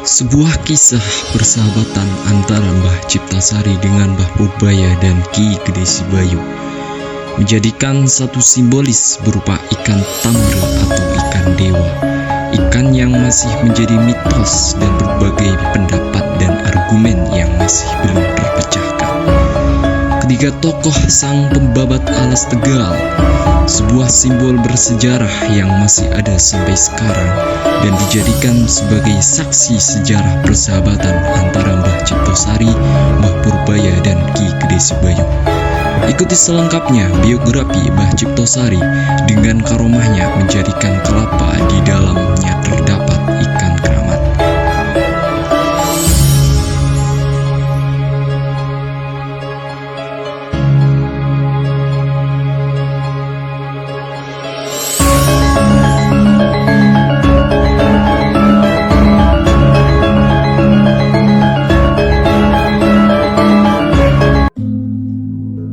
Sebuah kisah persahabatan antara Mbah Ciptasari dengan Mbah Purbaya dan Ki Gede Sibayu menjadikan satu simbolis berupa ikan tamri atau ikan dewa, ikan yang masih menjadi mitos dan berbagai pendapat dan argumen yang masih belum terpecahkan. Ketiga tokoh sang pembabat alas Tegal, sebuah simbol bersejarah yang masih ada sampai sekarang dan dijadikan sebagai saksi sejarah persahabatan antara Mbah Ciptasari, Mbah Purbaya, dan Ki Gede Sibayu. Ikuti selengkapnya biografi Mbah Ciptasari dengan karomahnya menjadikan kelapa di dalamnya terdapat ikan keramat.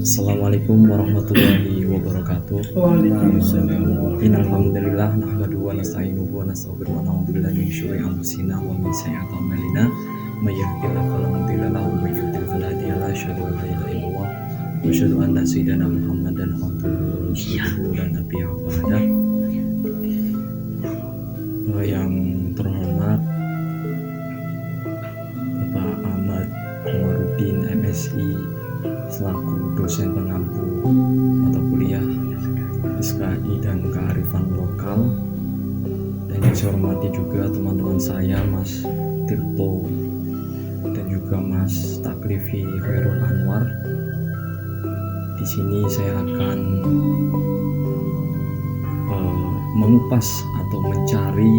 Assalamualaikum warahmatullahi wabarakatuh. Innalhamdulillah nahmaduhu wa nasta'inuhu wa nastaghfiruh wa na'udzu billahi min syururi anfusina wa min sayyi'ati a'malina may yahdihillahu fala mudilla lahu wa may yudlil fala hadiya lahu asyhadu an la ilaha illallah wa asyhadu anna sayyidana Muhammadan abduhu wa rasuluhu la nabiyya ba'da. Yang terhormat Bapak Ahmad Komarudin MSI selaku dosen pengampu mata kuliah SKI dan kearifan lokal, dan yang saya hormati juga teman-teman saya Mas Tirto dan juga Mas Taklifi Khairul Anwar. Di sini saya akan mengupas atau mencari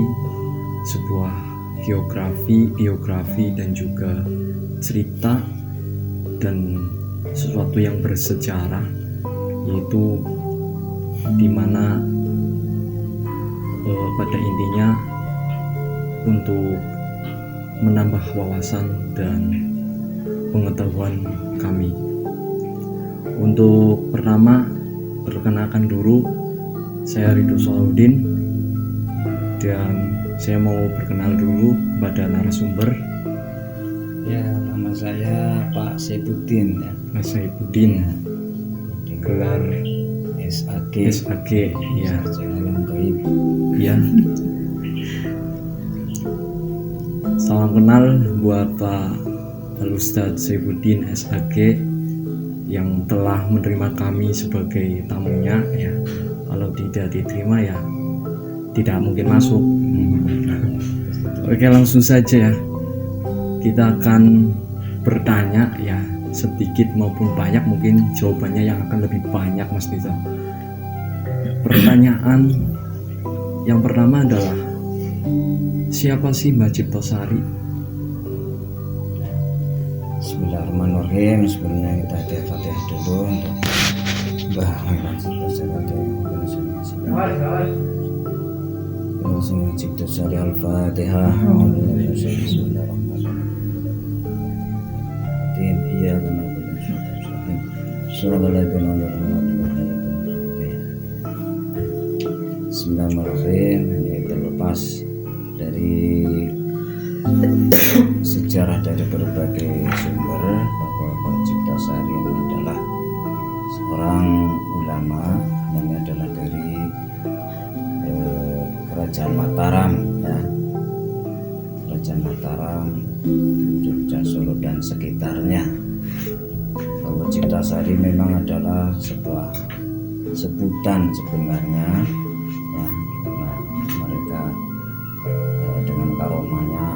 sebuah biografi dan juga cerita dan sesuatu yang bersejarah, yaitu dimana pada intinya untuk menambah wawasan dan pengetahuan kami. Untuk pertama, perkenalkan dulu, saya Ridho Salahuddin, dan saya mau berkenal dulu kepada narasumber. Ya, nama saya Pak Saifuddin ya. Mas Saifuddin, gelar SAG ya. Sarjana Ilmu Gaib. Ya. Salam kenal buat Pak Al-Ustadz Saifuddin SAG yang telah menerima kami sebagai tamunya ya. Kalau tidak diterima ya tidak mungkin masuk. Oke, langsung saja ya. Kita akan bertanya ya, sedikit maupun banyak, mungkin jawabannya yang akan lebih banyak Mas Tito. Pertanyaan yang pertama adalah, siapa sih Mbah Ciptasari? Bismillahirrahmanirrahim. Sebelumnya kita ada Fatihah dulu untuk Mbah Ciptasari. Al-Fatihah. Iya benar. Bismillahirrahmanirrahim. Ini terlepas dari sejarah dari berbagai sumber bahwa Mbah Ciptasari ini adalah seorang ulama, dan ini adalah dari Kerajaan Mataram ya. Kerajaan Mataram, Jogja, Solo dan sekitarnya. Bahwa Ciptasari memang adalah sebuah sebutan sebenarnya ya, karena mereka dengan karomahnya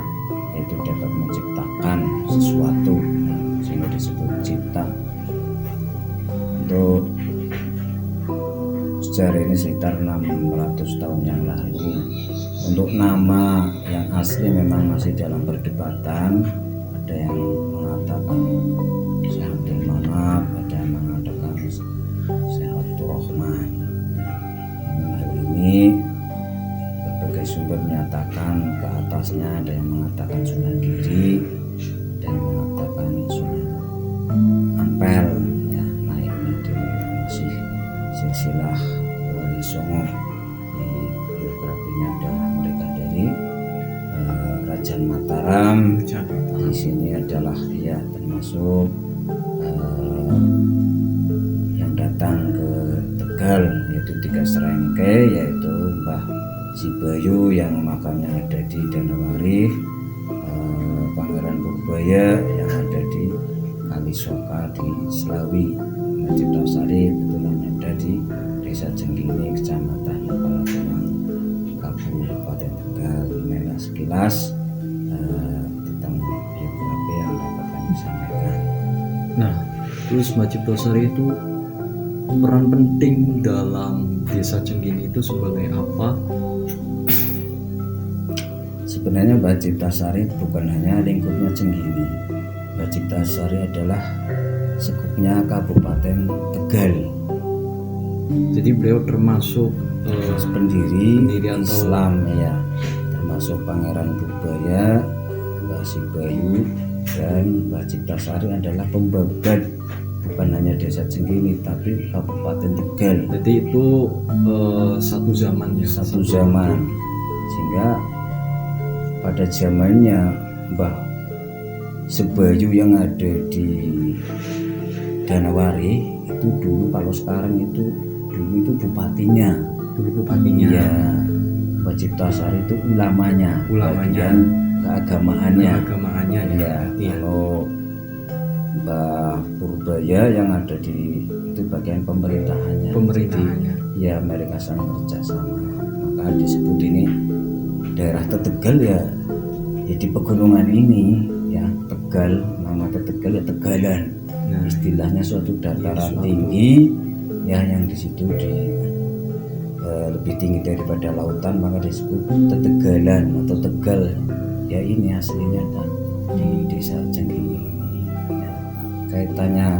itu dapat menciptakan sesuatu ya, sehingga disebut cipta. Untuk sejarah ini sekitar 600 tahun yang lalu. Untuk nama yang asli memang masih dalam perdebatan. Ada yang mengatakan Syekh Abdul Manaf, ada yang mengatakan Syekh Abdul Rahman. Hal ini berbagai sumber menyatakan ke atasnya, ada yang mengatakan Sunan Giri, dan yang mengatakan Sunan Ampel ya, naiknya di masih silsilah Wali Songo. Di biografinya adalah mereka dari Raja Kerajaan Mataram. Di sini adalah ya termasuk yang datang ke Tegal yaitu 3 serengke, yaitu Mbah Sibayu yang makamnya ada di Danawari, Pangeran Purbaya yang ada di Kalisoka di Selawi, Ciptasari kebetulan ada di Desa Jenggini, Kecamatan Palatungan, Kabupaten Tegal. Inilah sekilas tentang biografi yang dapat kami sampaikan. Nah, terus Mbah Ciptasari itu peran penting dalam Desa Jenggini itu sebagai apa? Sebenarnya Mbah Ciptasari bukan hanya lingkupnya Jenggini. Mbah Ciptasari adalah sekupnya Kabupaten Tegal. Jadi beliau termasuk pendiri atau Islam ya, termasuk Pangeran Purbaya, Mbah Sibayu, dan Mbah Ciptasari adalah pembabat bukan hanya Desa Jenggini tapi Kabupaten Tegal. Jadi itu satu zaman ya, satu zaman. Sehingga pada zamannya Mbah Sibayu yang ada di Danawari itu dulu, kalau sekarang itu dulu itu bupatinya. Ya, Mbah Ciptasari itu ulamanya. Bagian keagamaannya ya. Kalau Mbah Purbaya yang ada di itu bagian pemerintahannya. Jadi, ya mereka saling kerjasama. Maka disebut ini daerah Tegal ya di pegunungan ini ya. Tegal, nama Tegal ya Tegalan. Istilahnya suatu dataran tinggi ya, yang di situ lebih tinggi daripada lautan, maka disebut Tegalan atau Tegal ya. Ini aslinya di Desa Jenggini ini ya. Kaitannya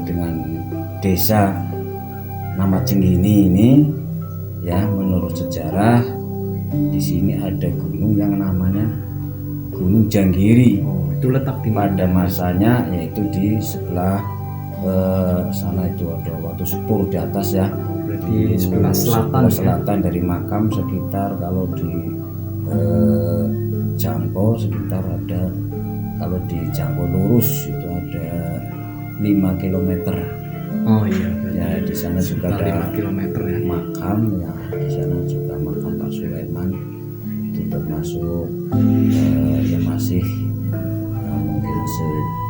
dengan desa nama Jenggini ini ya, menurut sejarah di sini ada gunung yang namanya Gunung Janggiri. Itu letak di pada masanya, yaitu di sebelah sana itu ada Watu Sepur di atas ya. Berarti sebelah selatan dari makam sekitar, kalau di jangkau sekitar ada, kalau di jangkau lurus itu ada 5 km. Oh iya. Ya di sana juga ada 5 km ya. Makam ya, di sana juga makam Pak Sulaiman, itu termasuk yang masih mungkin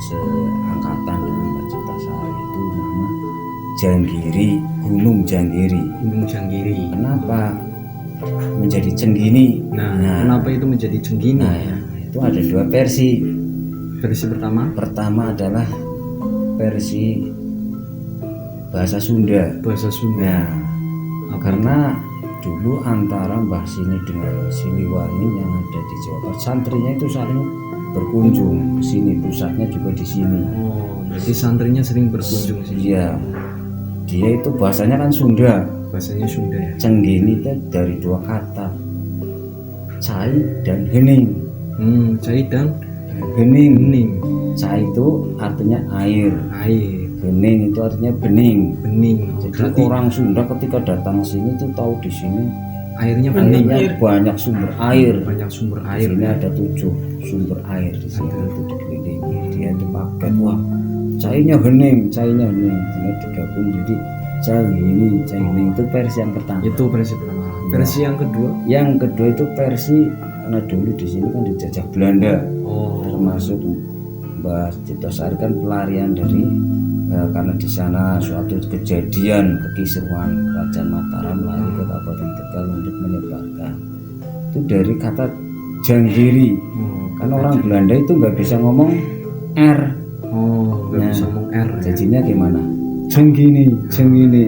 seangkatan dengan Mbah Ciptasari, itu nama Janggiri, Gunung Janggiri. Kenapa menjadi Jenggini? Nah, kenapa itu menjadi Jenggini? Itu ada 2 versi. Versi pertama adalah versi bahasa Sunda. Karena dulu antara Mbah Sini dengan Siliwangi yang ada di Jawa Barat, santrinya itu saling berkunjung ke sini, pusatnya juga di sini. Oh, berarti santrinya sering berkunjung sini. Iya. Dia itu bahasanya kan Sunda. Ya. Jenggini itu dari 2 kata, cai dan hening. Cai dan hening. Cai itu artinya air. Hening itu artinya bening. Jadi berarti orang Sunda ketika datang sini tuh tahu di sini airnya bening. Banyak sumber air. Di sini ada 7 sumber air di sini itu dikelilingi. Dia itu paket, wah cainya hening. Sehingga digabung jadi Jenggini. Itu versi yang pertama. Versi yang kedua? Yang kedua itu versi karena dulu di sini kan dijajah Belanda. Termasuk Mbah Ciptasari kan pelarian dari karena di sana suatu kejadian kekisruhan Kerajaan Mataram lari ke Kabupaten Tegal untuk menyebarkan. Itu dari kata Janggiri. Karena orang Belanda itu nggak bisa ngomong R. Bisa ngomong R. Jadinya gimana? Jenggini.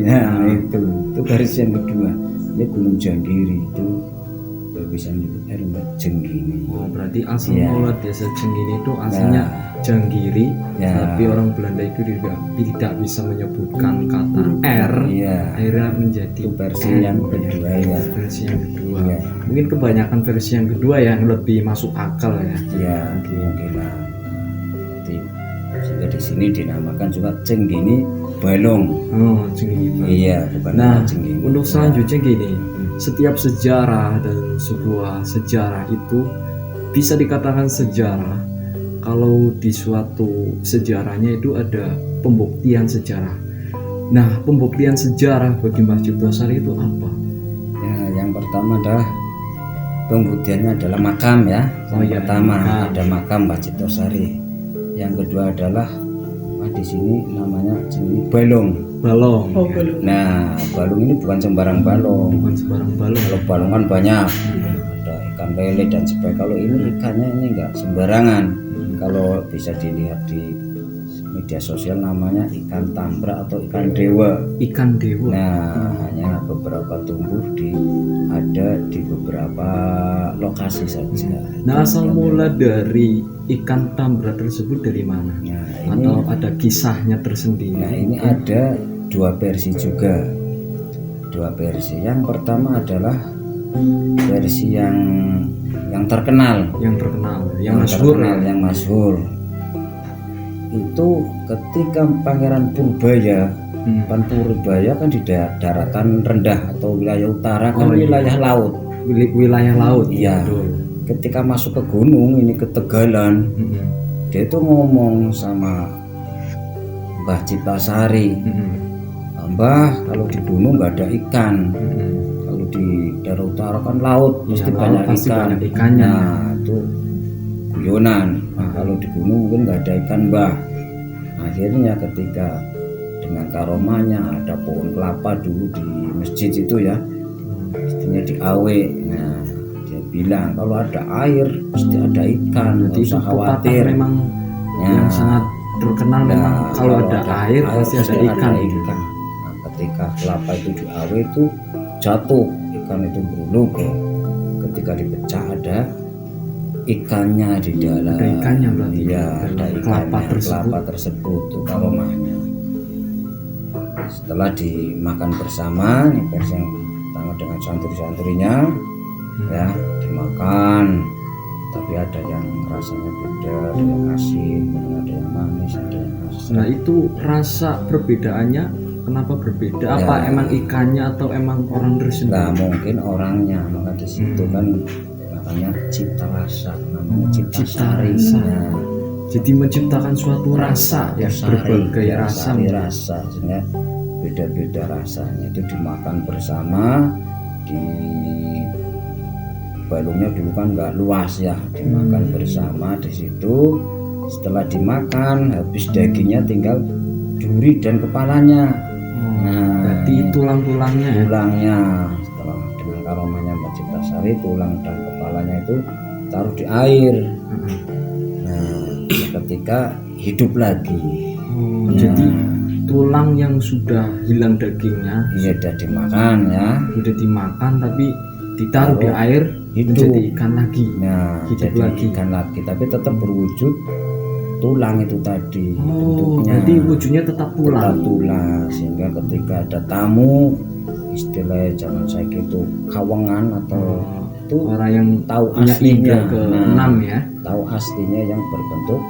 Nah, itu versi yang kedua. Ini Gunung Janggiri itu bisa menyebut R Jenggini. Berarti asal mula Desa Jenggini itu aslinya Janggiri, tapi orang Belanda itu tidak bisa menyebutkan kata R. Akhirnya menjadi itu versi yang kedua ya. Mungkin kebanyakan versi yang kedua yang lebih masuk akal ya. Mungkin lah. Sehingga di sini dinamakan juga Jenggini Balong. Jenggini Balong. Iya, bukan Jenggini. Untuk selanjutnya gini, setiap sejarah dan sebuah sejarah itu bisa dikatakan sejarah kalau di suatu sejarahnya itu ada pembuktian sejarah. Nah, pembuktian sejarah bagi Mbah Ciptosari itu apa? Ya, yang pertama adalah pembuktiannya adalah makam ya. Yang pertama ada makam Mbah Ciptosari. Yang kedua adalah di sini namanya jenis balong. Balong. Nah, balong ini bukan sembarang balong. Bukan sembarang balong. Kalau balong kan banyak. Ada ikan lele dan sebagainya. Kalau ini ikannya ini enggak sembarangan. Kalau bisa dilihat di media sosial namanya ikan tambra atau ikan dewa. Ikan dewa. Nah, hanya beberapa tumbuh ada di beberapa lokasi saja. Nah, asal mula dari ikan tambra tersebut dari mana? Nah, atau ada kisahnya tersendiri? Nah, ini ada dua versi juga. Dua versi. Yang pertama adalah versi yang terkenal, yang masyhur. Itu ketika Pangeran Purbaya kan di daratan rendah atau wilayah utara kan wilayah laut. Wilayah laut. Iya. Ketika masuk ke gunung ini ke Tegalan, dia itu ngomong sama Mbah Ciptasari, Mbah, kalau di gunung nggak ada ikan, kalau di daerah utara kan laut pasti banyak ikan. Nah, itu guyonan. Nah, kalau di gunung mungkin nggak ada ikan, Mbah. Akhirnya ketika dengan karomahnya ada pohon kelapa dulu di masjid itu ya, istinya di Awe. Nah, dia bilang kalau ada air pasti ada ikan, nggak usah khawatir. Memang yang sangat terkenal memang kalau ada air pasti ada ikan. Nah, ketika kelapa itu di Awe itu jatuh, ikan itu beruluk. Ketika dipecah ada ikannya di dalam. Ada ikannya berarti. Iya, ada kelapa tersebut itu karomahnya. Setelah dimakan bersama, ini versi yang pertama dengan santri-santrinya, ya dimakan. Tapi ada yang rasanya beda, ada yang asin, ada yang manis, ada yang asam. Nah, itu rasa perbedaannya kenapa berbeda? Ya. Apa emang ikannya atau emang orang tersendiri? Nah, mungkin orangnya, maka di situ kan namanya cipta rasa, namanya cipta sari. Nah, jadi menciptakan suatu rasa ya, berbagai rasa, sehingga beda-beda rasanya itu dimakan bersama. Di balungnya dulu kan nggak luas ya, dimakan bersama di situ. Setelah dimakan habis dagingnya tinggal duri dan kepalanya. Nah, berarti tulangnya setelah dengan karomahnya Mbah Ciptasari, tulang dan kepalanya itu taruh di air. Nah, ketika hidup lagi. Jadi tulang yang sudah hilang dagingnya sudah dimakan ya, sudah dimakan tapi ditaruh di air menjadi ikan lagi. Nah, hidup lagi ikan lagi, tapi tetap berwujud tulang itu tadi. Bentuknya jadi wujudnya tetap tulang. Sehingga ketika ada tamu, istilah zaman saya itu kawangan atau itu orang yang tahu punya aslinya ke-6 ya, tahu aslinya yang berbentuk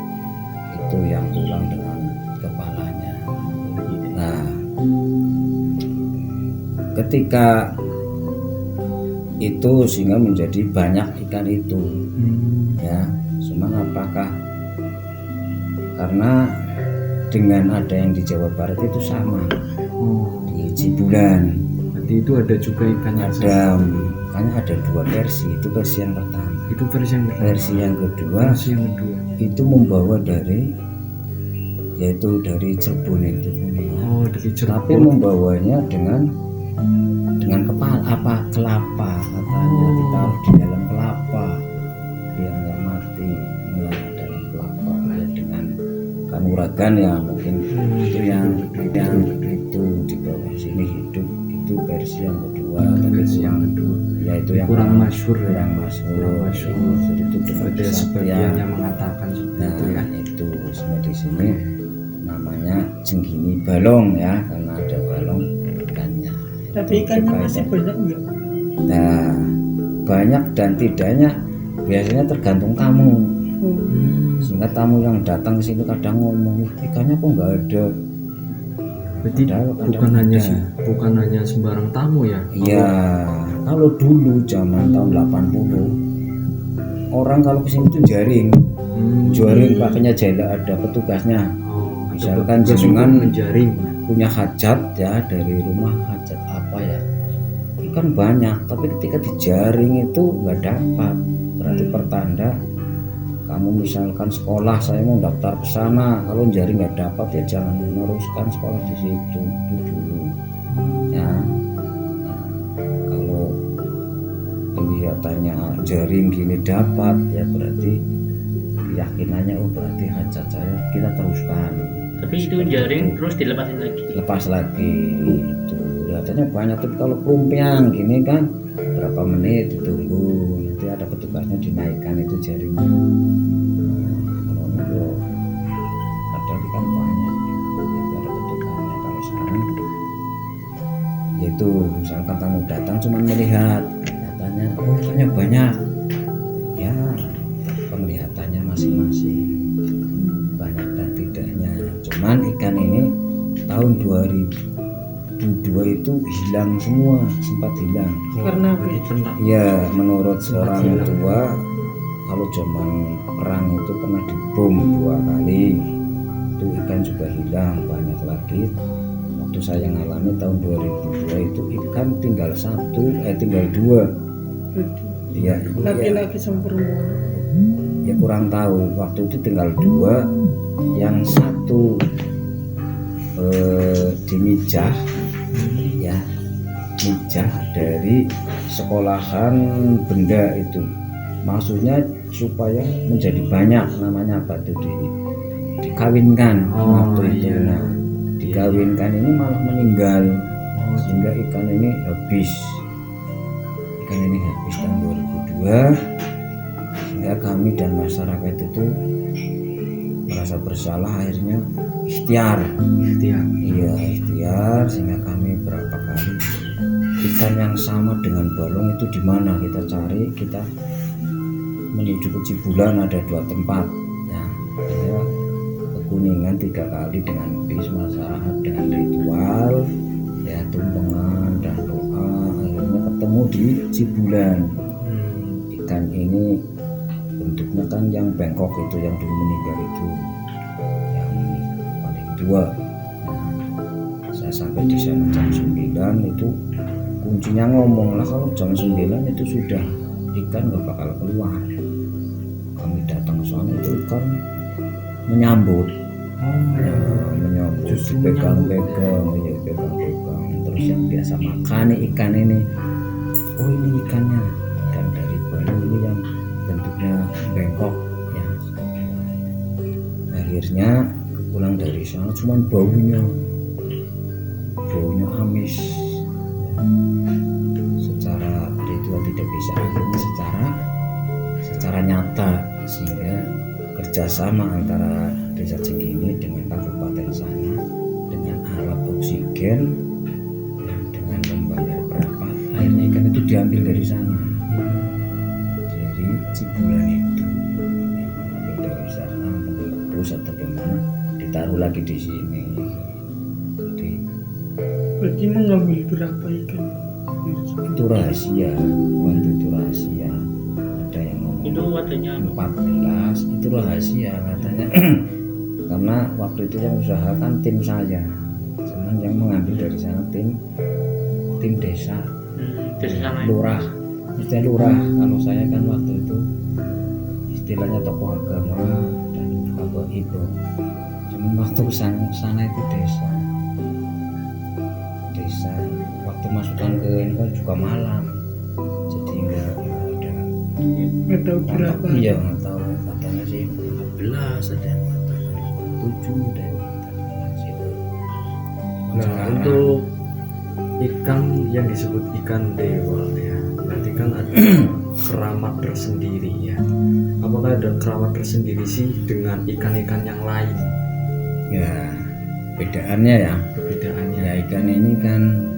itu yang tulang dengan kepalanya. Nah, ketika itu sehingga menjadi banyak ikan itu ya. Cuma apakah karena dengan ada yang di Jawa Barat itu sama di Cibulan, berarti itu ada juga ikannya. Makanya ada dua versi. Itu versi yang pertama. Itu versi yang kedua itu membawa dari Cirebon itu. Dari Cirebon. Tapi membawanya dengan kelapa katanya, ditaruh di dalam kelapa biar nggak mati, dalam kelapa ya, dengan kanuragan ya mungkin. Itu yang itu di bawah sini hidup, itu versi yang kedua. Versi yang kedua ya itu yang kurang masyhur. Jadi itu ada sebagian yang mengatakan itu ya. Itu di sini namanya jenggini balong ya, karena ada balong ikannya. Tapi ikannya masih banyak enggak? Nah, banyak dan tidaknya biasanya tergantung tamu. Sehingga tamu yang datang ke sini kadang ngomong, ikannya kok nggak ada. Berarti bukan hanya sembarang tamu ya? Iya. kalau dulu zaman tahun 80 orang kalau kesini tuh jaring pakainya jala, ada petugasnya. Misalkan jenengan menjaring punya hajat ya, dari rumah hajat apa ya, ikan banyak, tapi ketika dijaring itu nggak dapat, berarti pertanda kamu misalkan sekolah, saya mau daftar ke sana, kalau jaring nggak dapat ya jangan meneruskan sekolah di situ, itu dulu ya. Nah, kalau kelihatannya jaring gini dapat ya berarti keyakinannya berarti hajat saya kita teruskan. Tapi itu jaring terus dilepasin lagi. Lepas lagi itu kelihatannya banyak, tapi kalau kelumpiang gini kan berapa menit ditunggu, nanti ada petugasnya dinaikkan itu jaringnya. Kalau itu ada ikan banyak ya, ada petugasnya. Kalau sekarang yaitu misalkan tamu datang cuma melihat, katanya oh ikannya banyak ya, penglihatannya masing-masing banyak dan tidaknya. Cuman ikan ini tahun 2002 itu hilang semua, sempat hilang. Karena apa? Ya menurut seorang tua, kalau zaman perang itu pernah dibom 2 kali, itu ikan juga hilang banyak lagi. Waktu saya ngalami tahun 2002 itu ikan tinggal 2 ya, laki-laki sama perempuan. ya kurang tahu, waktu itu tinggal 2, yang satu di mijah ya, mijah dari sekolahan benda itu, maksudnya supaya menjadi banyak, namanya apa itu dikawinkan waktu itu. Nah dikawinkan ini malah meninggal, sehingga ikan ini habis tahun 2002, sehingga kami dan masyarakat itu merasa bersalah, akhirnya ikhtiar, sehingga kami berapa kali ikan yang sama dengan balong itu di mana kita cari, kita menuju ke Cibulan, ada 2 tempat ya, saya ke Kuningan 3 kali dengan bis masyarakat, dengan ritual ya, tumpengan dan doa, akhirnya ketemu di Cibulan. Ikan ini bentuknya kan yang bengkok itu, yang dulu meninggal itu, yang paling tua. Nah, saya sampai di sana jam 9 itu kuncinya ngomong lah, kalau jam 9 itu sudah ikan nggak bakal keluar. Kami datang ke sana itu ikan menyambut, menyambut, pegang-pegang, terus yang biasa makan ikan ini, oh ini ikannya, ikan dari Bali ini yang bentuknya bengkok ya. Akhirnya pulang dari sana cuman baunya amis ya. Secara ritual tidak bisa, akhirnya secara nyata, sehingga kerjasama antara Desa Jenggini dengan kabupaten sana dengan alat oksigen ya, dengan membayar berapa, akhirnya ikan itu diambil dari sana, dari Cibulan itu yang mengambil dari sana, mengerebus atau bagaimana, ditaruh lagi di sini. Jadi Berarti mengambil berapa ikan? itu rahasia, waktu itu rahasia, ada yang ngomong Itu wadahnya 14, itu rahasia katanya. Karena waktu itu yang usahakan tim saya, cuman yang mengambil dari sana tim desa, desa sana. lurah, istilah lurah. Kalau saya kan waktu itu istilahnya tokoh agama dan apa ibu, cuman waktu sana itu desa. Waktu masukkan ke ini kan juga malam, jadi nggak ada. Nggak tahu berapa. Iya nggak tahu, katanya sih 14, ada yang mengatakan 7, ada yang mengatakan situ. Nah, untuk ikan yang disebut ikan dewa ya, berarti kan ada keramat tersendiri ya. Apakah ada keramat tersendiri sih dengan ikan-ikan yang lain? Ya bedaannya ya, ya ikan ini kan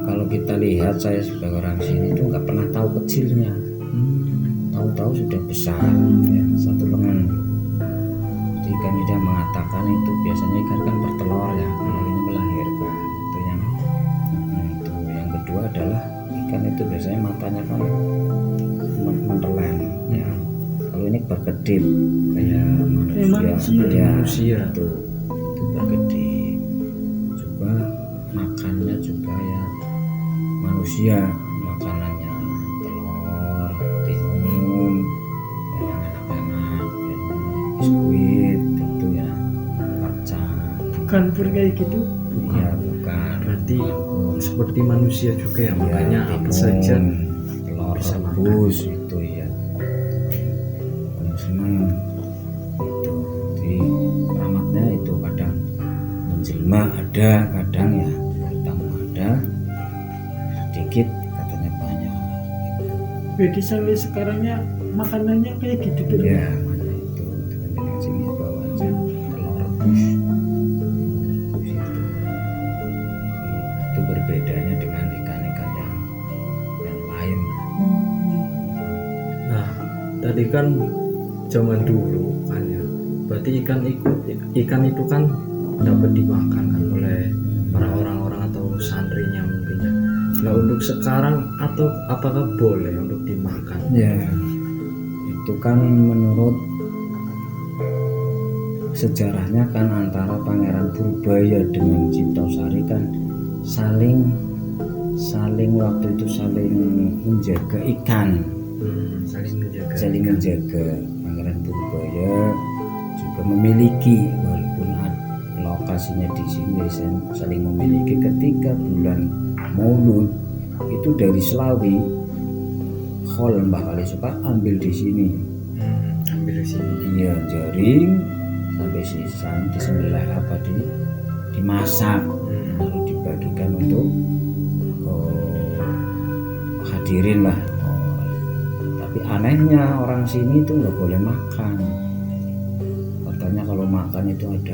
kalau kita lihat, saya sebagai orang sini itu nggak pernah tahu kecilnya, tahu-tahu sudah besar ya, 1 lengan. Jadi ikan ini mengatakan itu biasanya ikan kan bertelur ya, kalau ini melahirkan itu yang itu. Yang kedua adalah ikan ikan itu biasanya matanya kan menteleng ya. Kalau ini berkedip kayak manusia, ya, Manusia. itu berkedip. Juga makannya juga ya manusia, makanannya telur, timun, yang enak-enak, biskuit itu ya, kacang. Bukan pur kayak gitu. Iya bukan. Berarti seperti manusia juga ya, makanya apa timun, saja telur bisa rebus itu ya. Paling senang itu di keramatnya itu kadang menjelma ada, kadang ya tamu ada, sedikit katanya banyak. Jadi sampai sekarangnya makanannya kayak gitu tuh. Ya mana itu dengan sini bawa aja telur rebus. Itu berbedanya dengan ikan-ikan yang lain. Nah, tadi kan zaman dulu kan ya. Berarti ikan itu kan dapat dimakan kan oleh para orang-orang atau santrinya mungkin ya. Nah, untuk sekarang atau apakah boleh untuk dimakan? Ya itu kan menurut sejarahnya kan antara Pangeran Purbaya dengan Ciptosari kan saling waktu itu saling menjaga ikan, saling menjaga. Pangeran Purbaya juga memiliki, walaupun lokasinya di sini saling memiliki. Ketika bulan Maulud itu dari Selawi, Khol Mbah Kalisoko ambil di sini. Ambil di sini. Iya, jaring sampai sisa disembelih apa dimasak, lalu dibagikan untuk hadirin lah. Tapi anehnya orang sini itu nggak boleh makan. Katanya kalau makan itu nanti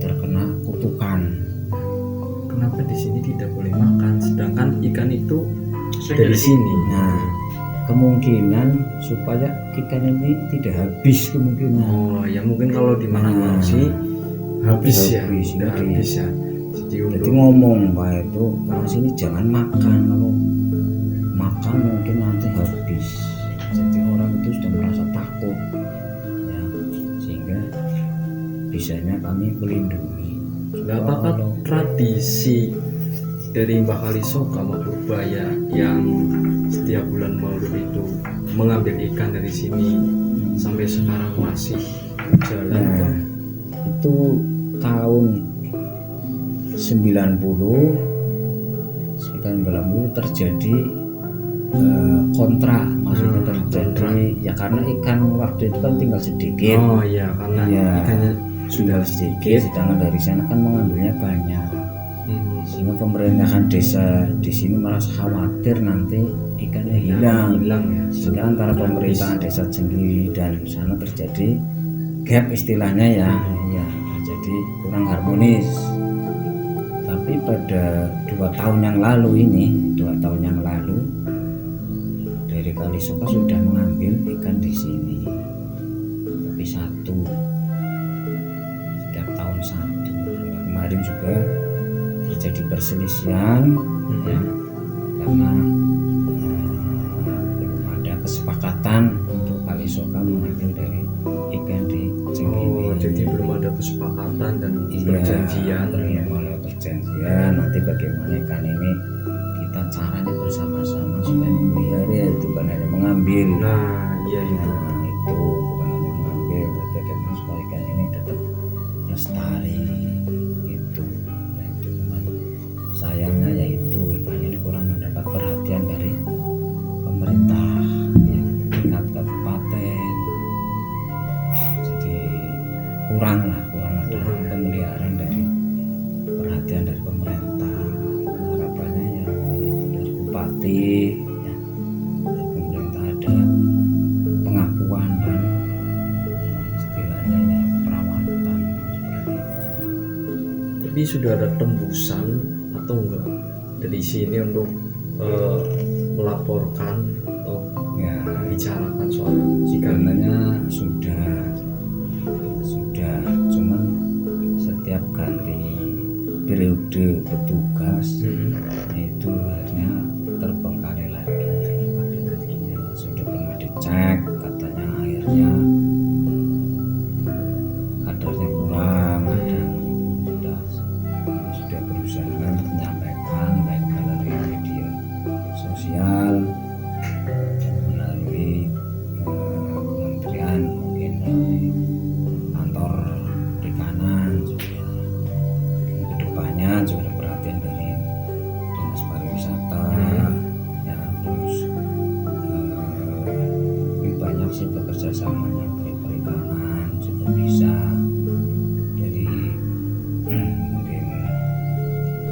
terkena kutukan. Kenapa di sini tidak boleh makan, sedangkan ikan itu dari sini? Nah, kemungkinan supaya ikan ini tidak habis kemungkinan. Oh ya, mungkin kalau dimakan sih habis ya, udah habis ya. Jadi ngomong Pak itu orang sini jangan makan, kalau makan mungkin nanti habis. Jadi orang itu sudah merasa takut ya, sehingga bisanya kami melindungi. Nah, apakah tradisi dari Mbah Kalisoko sama Purbaya yang setiap bulan Maulud itu mengambil ikan dari sini sampai sekarang masih jalan? Nah, itu tahun 90 sekitar 90 terjadi kontrak, maksudnya terjadi ya karena ikan waktu itu kan tinggal sedikit. Oh iya, karena ya, ikannya sudah sedikit, sedangkan dari sana kan mengambilnya banyak. Sehingga pemerintahan desa di sini merasa khawatir nanti ikannya hilang ya. Sehingga antara pemerintahan desa Jenggiri dan sana terjadi gap istilahnya ya, terjadi kurang harmonis. Tapi pada 2 tahun yang lalu dari Kalisoko sudah mengambil ikan di sini, tapi satu setiap tahun satu. Kemarin juga terjadi perselisihan ya, karena belum ada kesepakatan untuk Kalisoko mengambil dari ikan di Jenggiri. Oh, jadi belum ada kesepakatan dan perjanjian. Belum ada perjanjian nanti bagaimana ikan ini kita caranya bersama-sama supaya memelihara, itu bukan hanya mengambil. Nah iya itu. Nah, itu bukan hanya mengambil, bagaimana supaya ikan ini tetap lestari gitu. Nah, itu cuman sayangnya yaitu ikan ini kurang mendapat perhatian dari pemerintah ya, tingkat kabupaten. Jadi kurang ada pemeliharaan dari perhatian dari pemerintah. Harapannya ya itu dari bupati ya, dari pemerintah ada pengakuan dan istilahnya ya perawatan seperti itu. Tapi sudah ada tembusan atau enggak dari sini untuk melaporkan atau Ya bicarakan soal sebenarnya sudah cuman setiap ganti periode petugas itu akhirnya sosial, melalui kementerian, mungkin melalui kantor perikanan juga. Kedepannya juga ada perhatian dari dinas pariwisata, ya, terus lebih banyak sih bekerja samanya dari perikanan juga bisa, dari mungkin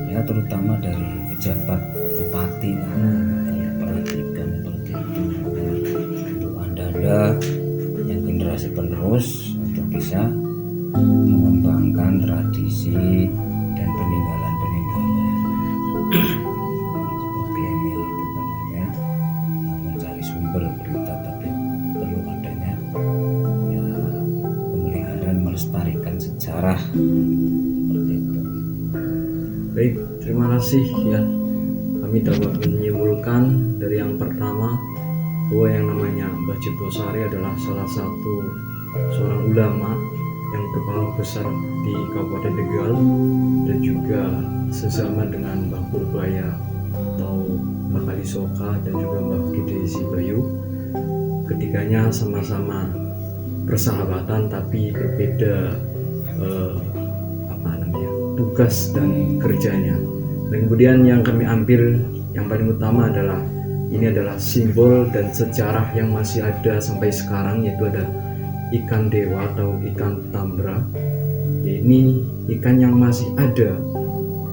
ya terutama dari pejabat bupati lah, perhatikan seperti itu untuk anda yang generasi penerus untuk bisa mengembangkan tradisi dan peninggalan-peninggalan seperti ini, bukan hanya mencari sumber berita, tapi perlu adanya ya pemeliharaan, melestarikan sejarah seperti itu. Baik, terima kasih ya. Kami dapat menyimpulkan dari yang pertama bahwa yang namanya Mbah Ciprosari adalah salah satu seorang ulama yang berpengaruh besar di Kabupaten Tegal dan juga sezaman dengan Mbah Purbaya atau Mbah Kalisoka dan juga Mbah Gede Sibayu. Ketiganya sama-sama persahabatan tapi berbeda tugas dan kerjanya. Dan kemudian yang kami ambil yang paling utama adalah ini adalah simbol dan sejarah yang masih ada sampai sekarang, yaitu ada ikan dewa atau ikan tambra. Ini ikan yang masih ada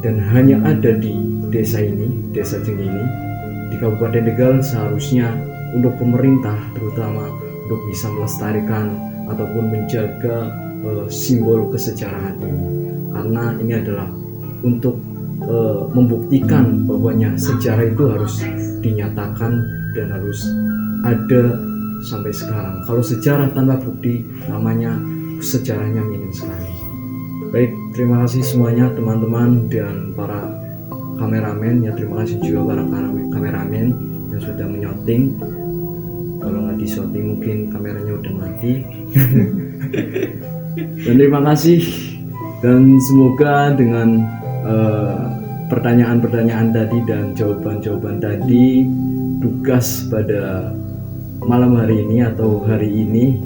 dan hanya ada di desa ini, Desa Jenggini di Kabupaten Tegal. Seharusnya untuk pemerintah terutama untuk bisa melestarikan ataupun menjaga simbol kesejarahan ini, karena ini adalah untuk membuktikan bahwanya sejarah itu harus dinyatakan dan harus ada sampai sekarang. Kalau sejarah tanpa bukti, namanya sejarahnya minim sekali. Baik, terima kasih semuanya teman-teman dan para kameramen ya. Terima kasih juga para kameramen yang sudah menyoting. Kalau nggak disyuting mungkin kameranya udah mati. Dan terima kasih, dan semoga dengan pertanyaan-pertanyaan tadi dan jawaban-jawaban tadi, tugas pada malam hari ini atau hari ini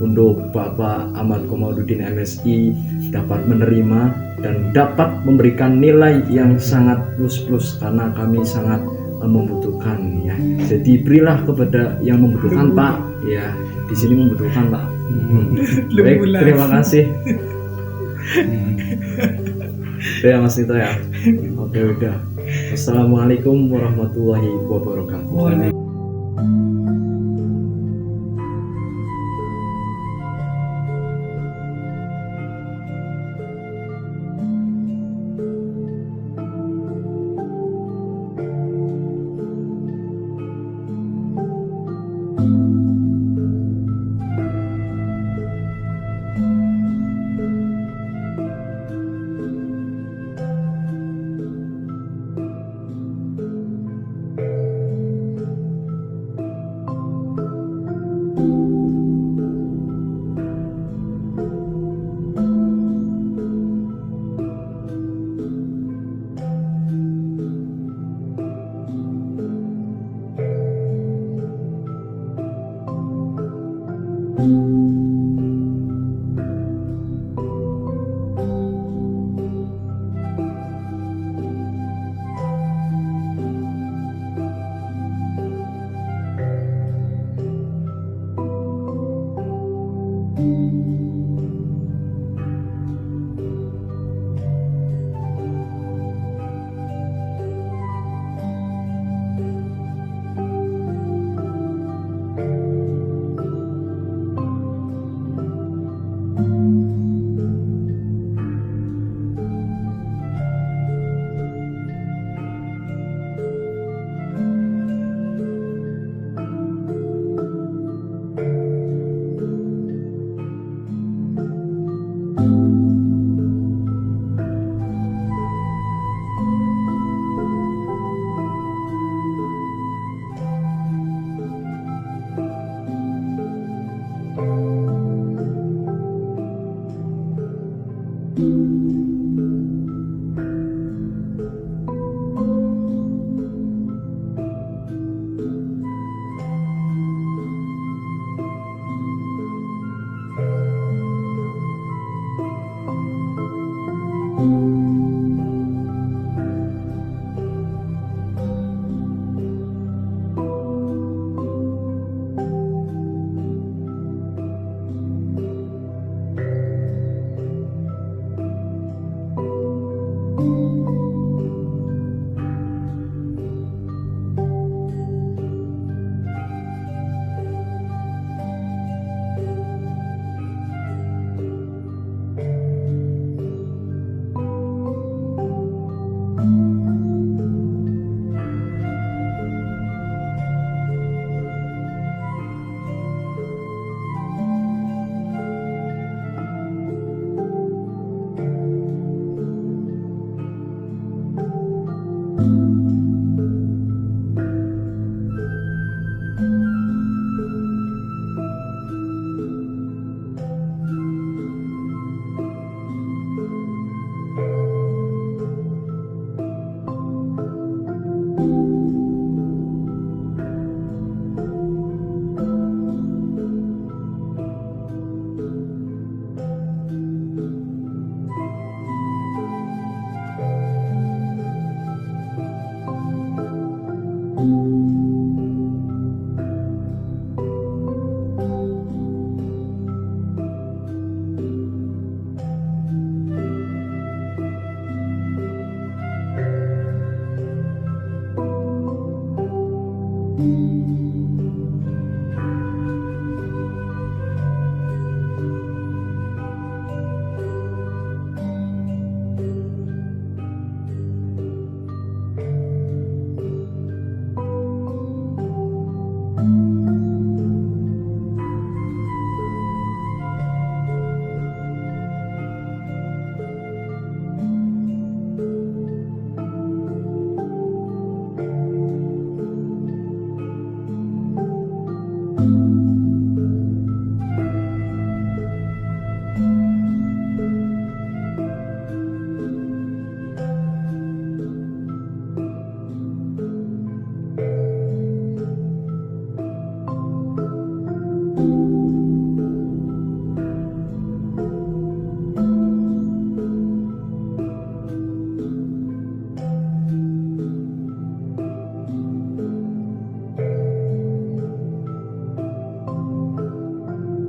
untuk Bapak Ahmad Komarudin MSI dapat menerima dan dapat memberikan nilai yang sangat plus karena kami sangat membutuhkan ya. Jadi berilah kepada yang membutuhkan Pak ya, di sini membutuhkan Pak. Baik, terima kasih. Udah ya Mas Tito ya. Oke udah. Assalamualaikum warahmatullahi wabarakatuh.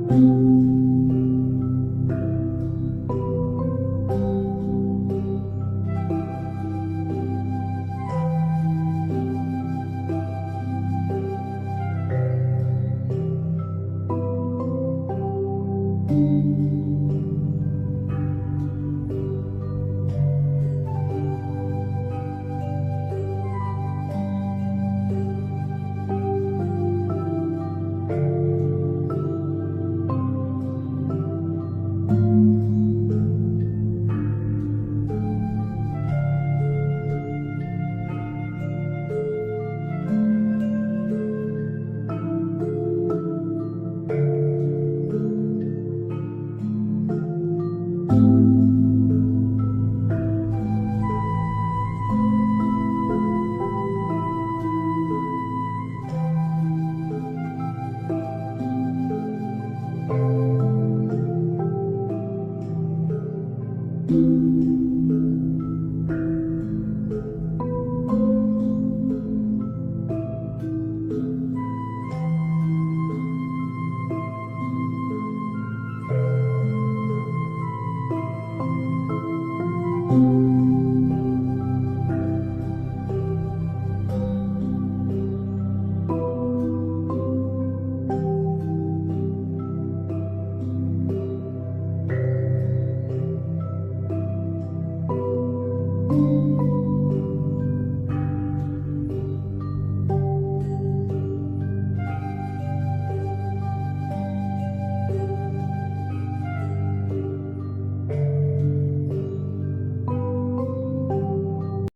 Thank you.